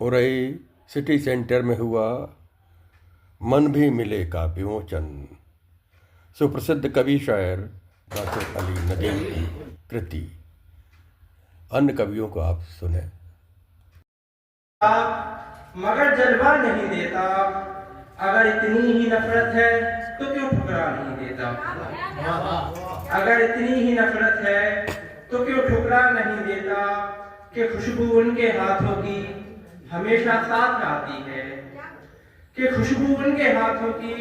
Orai city centre में हुआ मन भी मिले का विमोचन। सुप्रसिद्ध कवि शायर नासिर अली नदीम की कृति। अन्य कवियों को आप सुने। मगर जलवा नहीं देता, अगर इतनी ही नफरत है तो क्यों ठुकरा नहीं देता। अगर इतनी ही नफरत है तो क्यों ठुकरा नहीं देता कि खुशबू उनके हाथों की हमेशा साथ आती है, कि खुशबू उनके हाथों की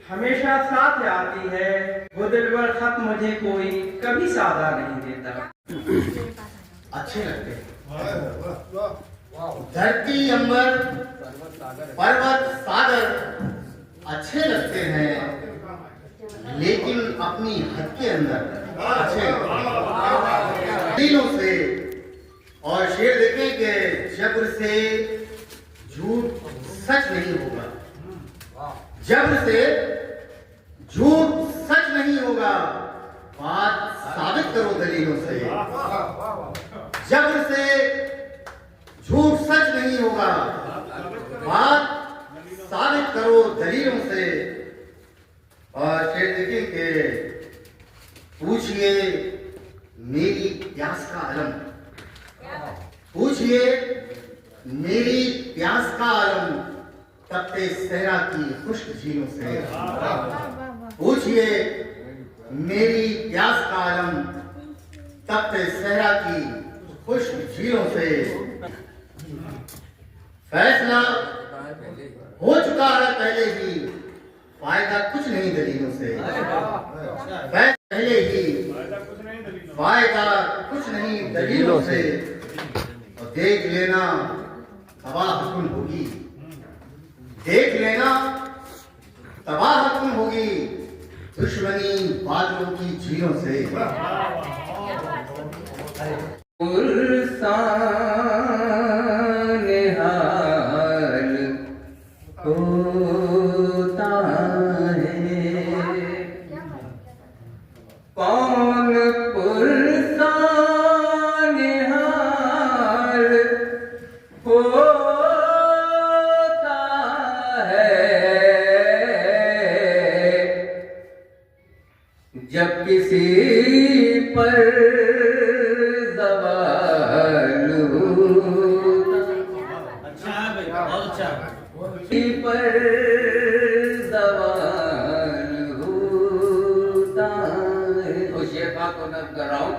हमेशा साथ आती है। वो दिलबर खत मुझे कोई कभी सादा नहीं देता। अच्छे लगते हैं। धरती अंबर पर्वत सागर अच्छे लगते हैं, लेकिन अपनी हद के अंदर अच्छे दिलों से। और शेर देखें कि जबर से झूठ सच नहीं होगा, जबर से झूठ सच नहीं होगा, बात साबित करो दलीलों से। जबर से झूठ सच नहीं होगा, बात साबित करो दलीलों से। और शेर देखें कि पूछिए मेरी प्यास का अलम, पूछिए मेरी प्यास का अलम तपते सहरा की खुश्क झीलों से। पूछिए मेरी प्यास का अलम तपते सहरा की खुश्क झीलों से। फैसला हो चुका है पहले ही, फायदा कुछ नहीं दलीलों से। पहले ही फायदा कुछ नहीं दलीलों से। और देख लेना तबाह हुकुम होगी, देख लेना तबाह हुकुम होगी दुश्मनी बादलों की झीलों से। हाल होता है कौन पुरसान हाल होता है जब किसी पर सवाल पर सवाल होता है। और शेफा को नज़र कर रहा हूं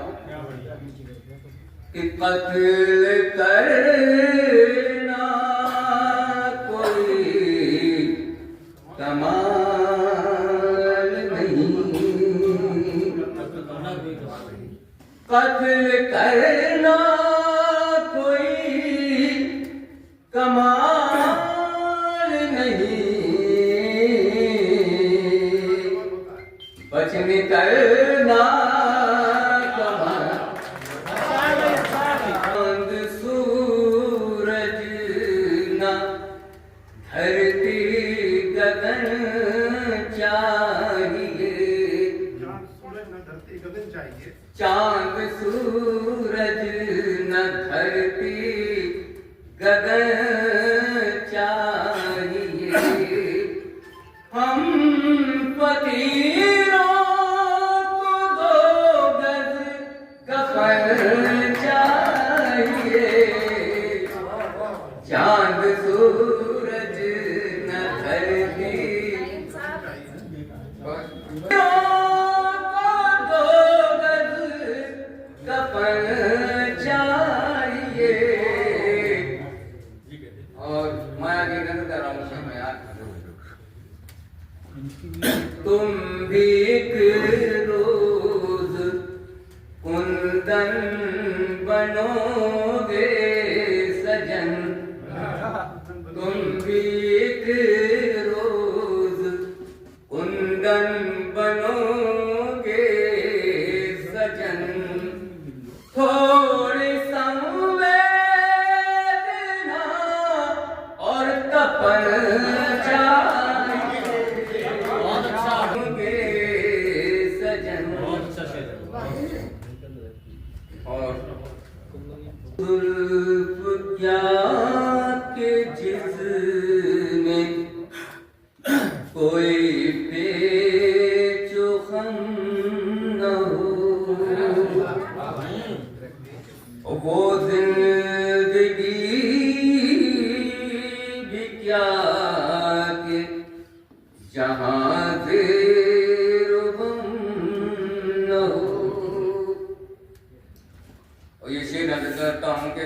कि कत्ल करना कोई कमाल नहीं, कत्ल करना कोई कमाल नहीं, बच निकलना कमाल। चांद सूरज ना धरती गगन चाहिए, चांद सूरज न धरती गगन चाहिए। हम फकीरों को दो गज कफन चाहिए, चांद सूरज न धरती तुम भी एक रोज कुंदन बनोगे सजन, तुम भी एक रोज कुंदन बनोगे सजन। थोड़ी संवेदना और तपन और क्या के जिसमें कोई पेचुखम न हो, वो जिंदगी भी क्या के जहाँ ज़ेरो गम न हो। और ये शेर नजर करता हूँ कि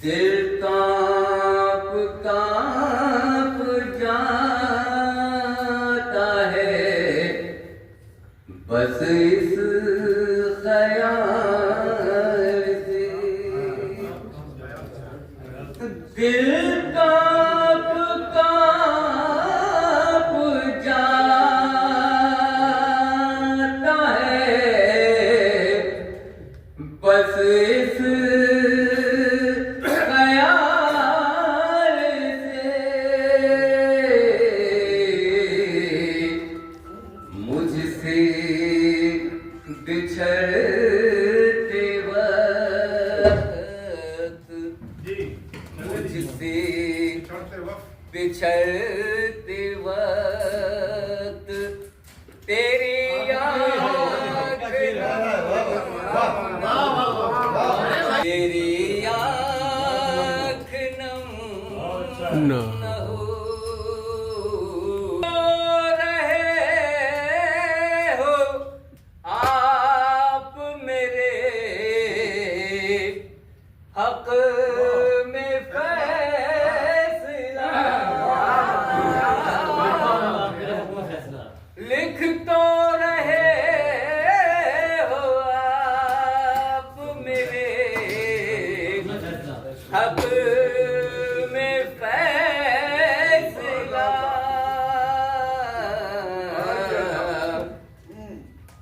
दिल कांप कांप जाता है बस इस ख्याल से, दिल कांप कांप जाता है बस इस ख्याल से, मुझसे बिछड़ते वक्त, मुझसे बिछड़ते वक्त तेरी आँख तेरी आँख नम न न हो रहे हो आप मेरे हक में फैसला लिख तो रहे हो आप मेरे हक में फैसला,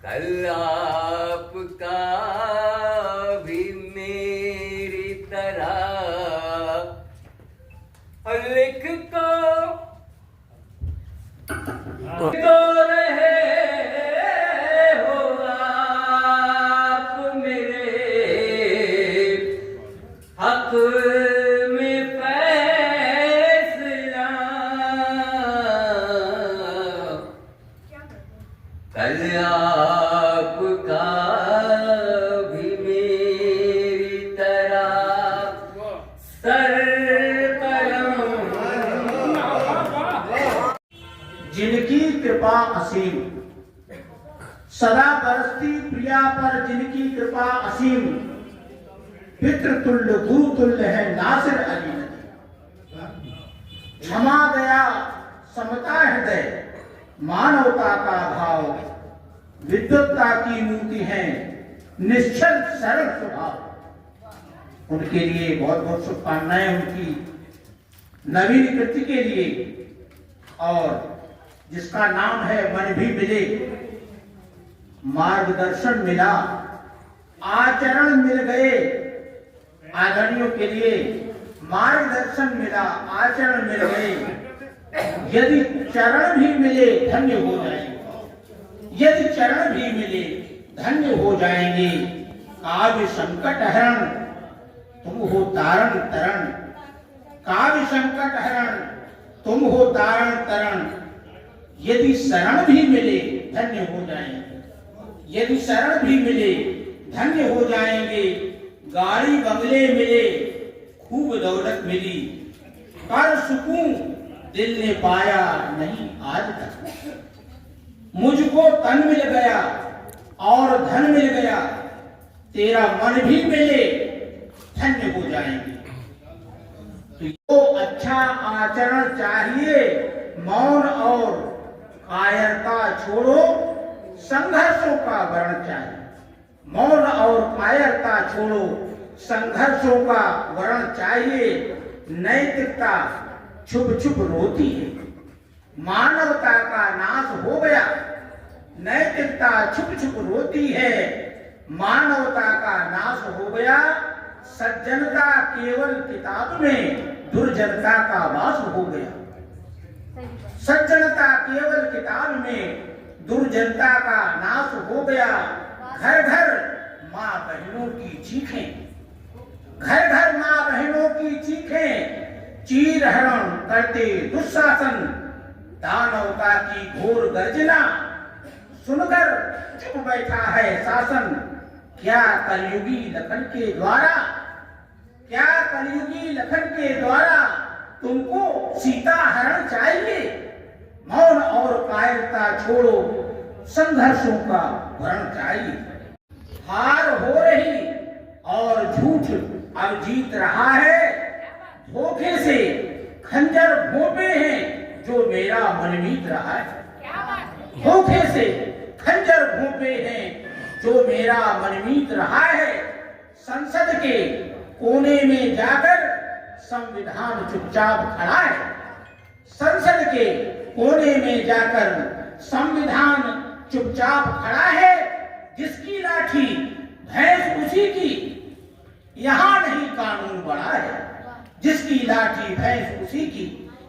कल आपका भी मेरी तरह लिख तो रहे हो आप मेरे हक में फैसला, कल आपका भी मेरी तरह सर जिनकी कृपा असीम, सदा बरसती प्रिया पर जिनकी कृपा असीम, पितृतुल्य गुरुतुल्य है नासिर अली नदी। क्षमा दया समता हृदय मानवता का भाव, विद्वत्ता की मूर्ति है निश्चल सरल स्वभाव। उनके लिए बहुत बहुत शुभकामनाएं, उनकी नवीन कृति के लिए, और जिसका नाम है मन भी मिले, मार्गदर्शन मिला, आचरण मिल गए। आदरणियों के लिए मार्गदर्शन मिला, आचरण मिल गए। यदि चरण भी मिले धन्य हो जाएंगे, यदि चरण भी मिले धन्य हो जाएंगे। काव्य संकट हरण तुम हो तारण तरण, काव्य संकट हरण तुम हो तारण तरण। यदि शरण भी मिले धन्य हो जाएंगे, यदि शरण भी मिले धन्य हो जाएंगे। गाड़ी बंगले मिले, खूब दौलत मिली, कर सुकून दिल ने पाया नहीं आज तक। मुझको तन मिल गया और धन मिल गया, तेरा मन भी मिले धन्य हो जाएंगे। तो अच्छा आचरण चाहिए, मौन और कायरता छोड़ो, संघर्षों का वर्ण चाहिए। मौन और कायरता छोड़ो, संघर्षों का वर्ण चाहिए। नैतिकता छुप छुप रोती है, मानवता का नाश हो गया। नैतिकता छुप छुप रोती है, मानवता का नाश हो गया। सज्जनता केवल किताब में, दुर्जनता का वास हो गया। सज्जनता केवल किताब में, दुर्जनता का नाश हो गया। घर घर माँ बहनों की चीखें, घर घर माँ बहनों की चीखें। चीरहरण करते दुशासन, दानवता की घोर गर्जना सुनकर चुप बैठा है शासन। क्या कलयुगी लखन के द्वारा, क्या कलयुगी लखन के द्वारा तुमको सीता हरण चाहिए? मौन और कायरता छोड़ो, संघर्षों का वर्ण चाहिए। हार हो रही और झूठ अब जीत रहा है, धोखे से खंजर भोंपे हैं जो मेरा मनमीत रहा है। धोखे से खंजर भोंपे हैं जो मेरा मनमीत रहा है। संसद के कोने में जाकर संविधान चुपचाप खड़ा है। संसद के कोने में जाकर संविधान चुपचाप खड़ा है। जिसकी लाठी भैंस उसी की, यहाँ नहीं कानून बड़ा है। जिसकी लाठी भैंस उसी की,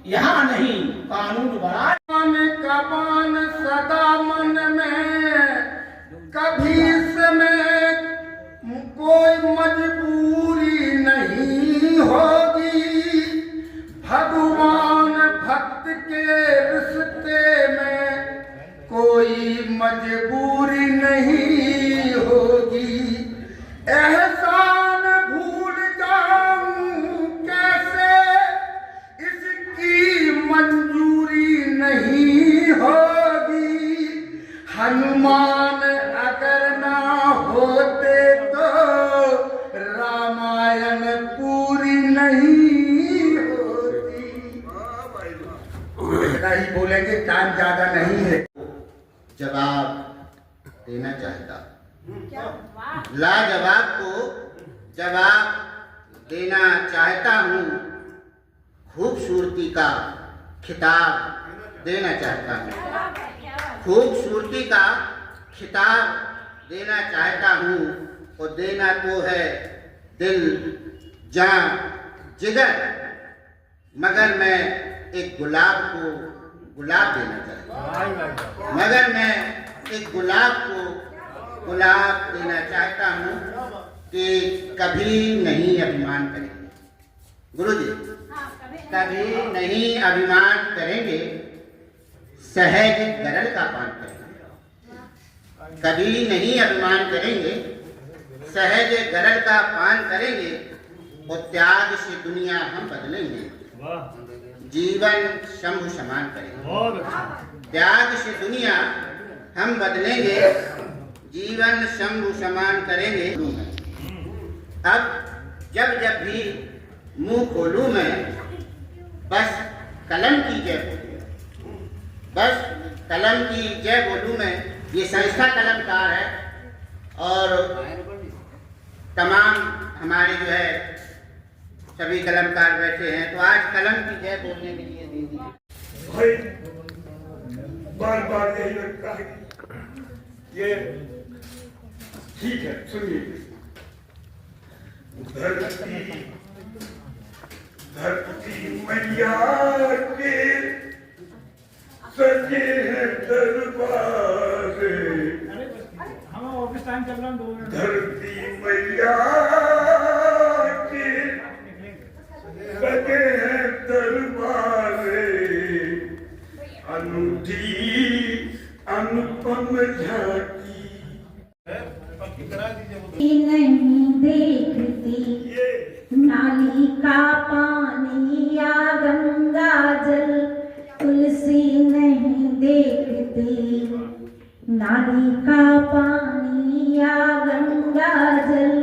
यहाँ नहीं कानून बड़ा है। कबान सदा मन में, कभी इसमें कोई मजबूरी नहीं होगी। भगवान भक्त के रिश्ते में कोई मजबूरी नहीं होगी। एहसान भूल जाऊं कैसे, इसकी मंजूरी नहीं होगी। हनुमान अगर ना होते तो रामायण पूरी नहीं होती। इतना ही बोलेंगे, टाइम ज्यादा नहीं है। जवाब देना चाहता, लाजवाब को जवाब देना चाहता हूँ। खूबसूरती का खिताब देना चाहता हूँ। खूबसूरती का खिताब देना चाहता हूँ। और देना तो है दिल, जान, जिगर, मगर मैं एक गुलाब को गुलाब देना चाहता हूँ। मगर मैं एक गुलाब को गुलाब देना चाहता हूँ कि कभी नहीं अभिमान करेंगे। गुरुजी, कभी नहीं अभिमान करेंगे, सहज गरल का पान करेंगे। कभी नहीं अभिमान करेंगे, सहज गरल का पान करेंगे। और त्याग से दुनिया हम बदलेंगे, जीवन शंभु समान करेंगे। त्याग से दुनिया हम बदलेंगे, जीवन शंभु समान करेंगे। अब जब जब भी मुंह खोलूं मैं, बस कलम की जय बोलूं, बस कलम की जय बोलूं मैं। ये संस्था कलमकार है और तमाम हमारे जो है सभी कलमकार बैठे हैं, तो आज कलम की जय बोलने के लिए दे दी। भाई बार बार यही लगता है, ये ठीक है। सुनिए, धरती मैया के सजे हैं दरबार, धरती मैया के सजे हैं दरबार। अनूठी अनुपम झांकी नहीं देखती नाली का पानी या गंगा जल, तुलसी नहीं देखती नाली का पानी या गंगा जल।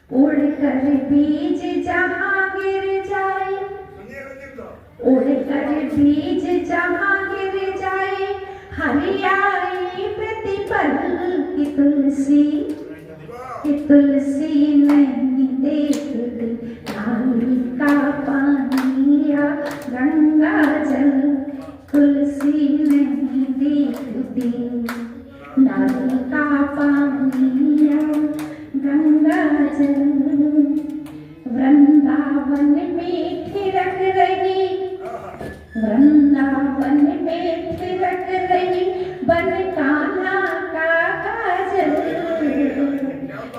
उड़कर बीज जहाँ गिर जाए, उड़कर बीज जहाँ गिर जाए, हरियाली प्रतिपल की तुलसी नहीं देखती नाली का पानी या गंगा जल, तुलसी नहीं देखती नाली का पानी या गंगा जल। वृंदावन में थिरक रही, वृंदावन में थिरक रही बन कान्हा का काजल।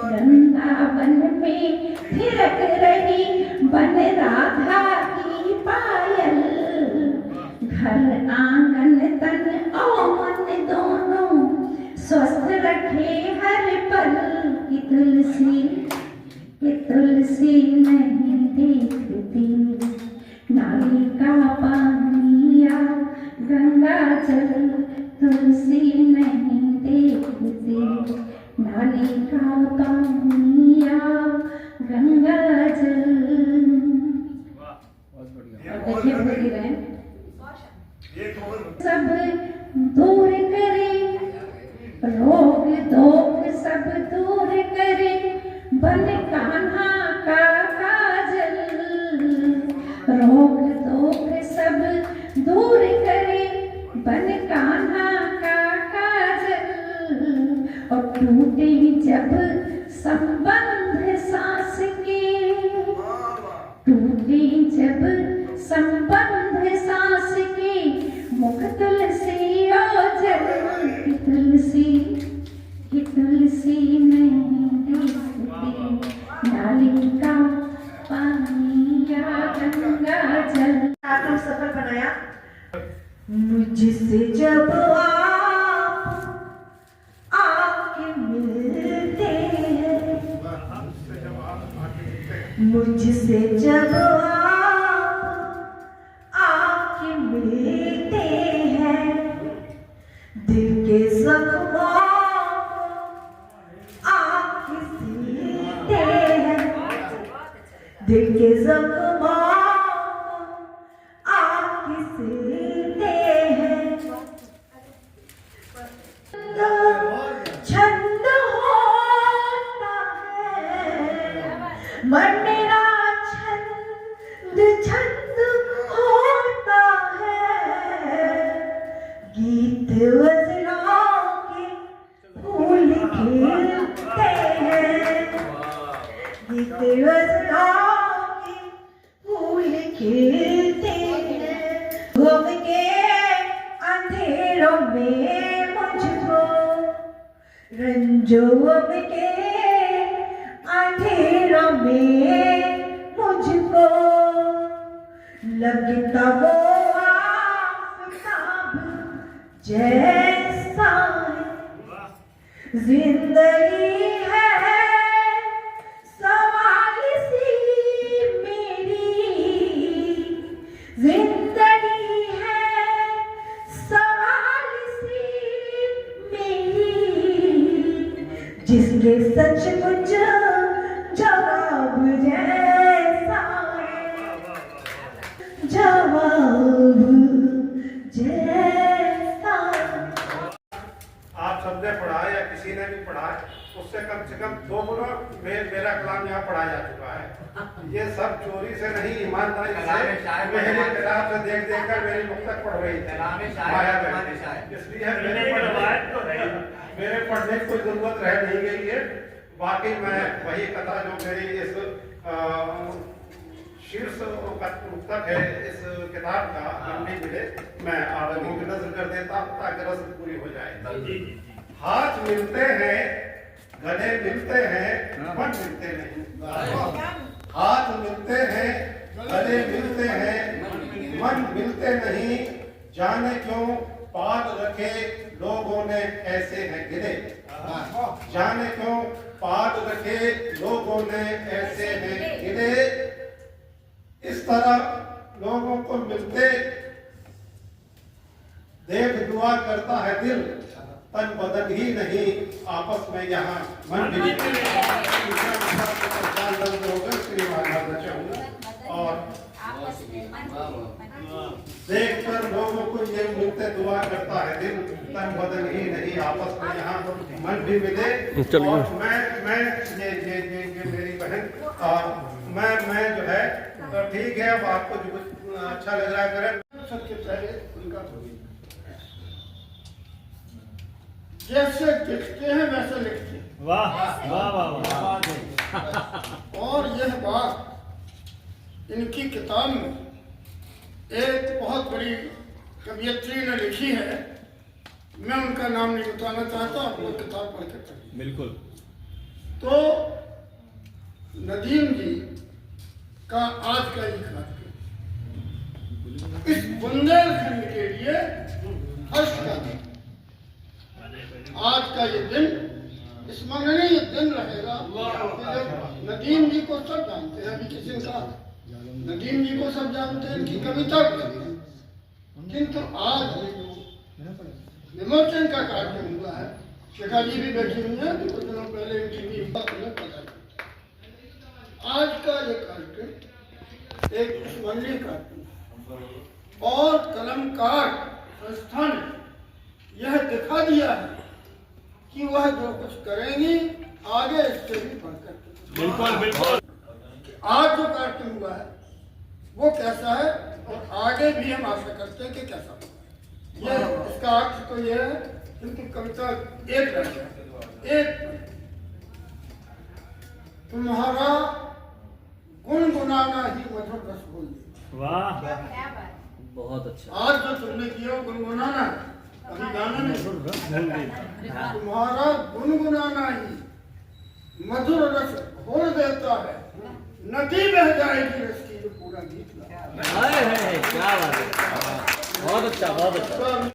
वृंदावन में थिरक रही बन राधा की रखे हर पल कि तुलसी नहीं देखती नाली का पानी या गंगा जल, तुलसी नहीं देखती नाली का पानी या गंगा जल। देखिए बोली रहे सब दूर करे, रोग दोग सब दूर करे, बन कान्हा का काजल, रोग दोग सब दूर करे, बन कान्हा का काजल। और टूटे जब संबंध सांस के, टूटे जब संबंध सांस के, मुख तुलसी ओझल कि तुलसी नहीं देखती नाली का पानी या गंगा जल। आपने सफर बनाया मुझसे जब आप आके मिलते हैं, मुझसे जब आके मिलते हैं, दिल के जख्मों आके सिलते हैं, दिल के जख्मों आके सिलते हैं। छंद होता है मन मेरा, छंद होता है, गीत वज़नों के फूल खिलते हैं, गीत वज़नों के फूल खिलते हैं। घूम के अंधेरों में मुझको, रंजों के अंधेरों में मुझको, लगता वो आफताब जैसा है। जिंदगी है सवाल सी मेरी, जिंदगी है सवाल सी मेरी, जिसके सचमुच जवाब जैसा है, जवाब जैसा। आप सबने पढ़ा या किसी ने भी पढ़ा, उससे कम से कम 2 गुना मेरा कलाम यहाँ पढ़ा जा चुका है। ये सब चोरी से नहीं, ईमानदारी से मेरी किताब से देख देख कर मेरी मुक्तक पढ़ रही थी, इसलिए मेरे पढ़ने की कोई जरूरत रह नहीं गई है। बाकी मैं वही कथा जो मेरी इस शीर्ष पुस्तक है इस किताब का हमने मिले, मैं आप लोगों की नजर कर देता हूँ ताकि रस्म पूरी हो जाए। हाथ मिलते हैं, गले मिलते हैं, मन मिलते नहीं। हाथ मिलते हैं, गले मिलते हैं, मन मिलते नहीं, जाने क्यों पाद रखे लोगों ने ऐसे हैं गिरे, जाने क्यों पाद रखे लोगों ने ऐसे हैं गिरे। इस तरह लोगों को मिलते देख दुआ करता है दिल, तन बदन ही नहीं आपस में यहाँ मन भी और देख कर लोगों को ये मिलते दुआ करता है दिल, तन बदन ही नहीं आपस में यहाँ मन भी मिले। और मैं ये मेरी बहन, मैं जो है तो ठीक है, अब आपको जो अच्छा लग रहा है करें। सबसे पहले उनका जैसे दिखते हैं वैसे लिखते हैं। वाह वाह वाह वाह। और यह बात इनकी किताब में एक बहुत बड़ी कवियत्री ने लिखी है, मैं उनका नाम नहीं बताना चाहता, आप वो किताब पढ़ के पढ़िए। बिल्कुल। तो नदीम जी का आज का ये खास इस बुंदेलखंड के लिए हर्ष का दिन, आज का ये दिन स्मरणीय दिन रहेगा कि जब नदीम जी को सब जानते हैं, अभी किसी ने कहा नदीम जी को सब जानते हैं, इनकी कविता भी है, किंतु आज विमोचन का कार्यक्रम हुआ है। शिखा जी भी बैठी हुई है, कुछ दिनों पहले इनकी भी पता आज का ये कार्यक्रम एक स्मरणीय कार्यक्रम और कलमकार संस्था ने यह दिखा दिया है कि वह जो कुछ करेंगी आगे इससे भी बढ़कर। बिल्कुल बिल्कुल। आज जो कार्यक्रम हुआ है वो कैसा है और आगे भी हम आशा करते हैं कि कैसा होगा। यह इसका अर्थ तो यह है, क्योंकि कविता एक रह गया, एक तुम्हारा गुनगुनाना ही मधुर रस बोलिए। वाह, बहुत अच्छा। आज जो तुमने किया वो गुनगुनाना है, अभी गाना नहीं। तुम्हारा गुनगुनाना ही मधुर रस घोल देता है, नदी बह जाएगी रस की जो पूरा गीत। क्या बात है, बहुत अच्छा बहुत अच्छा।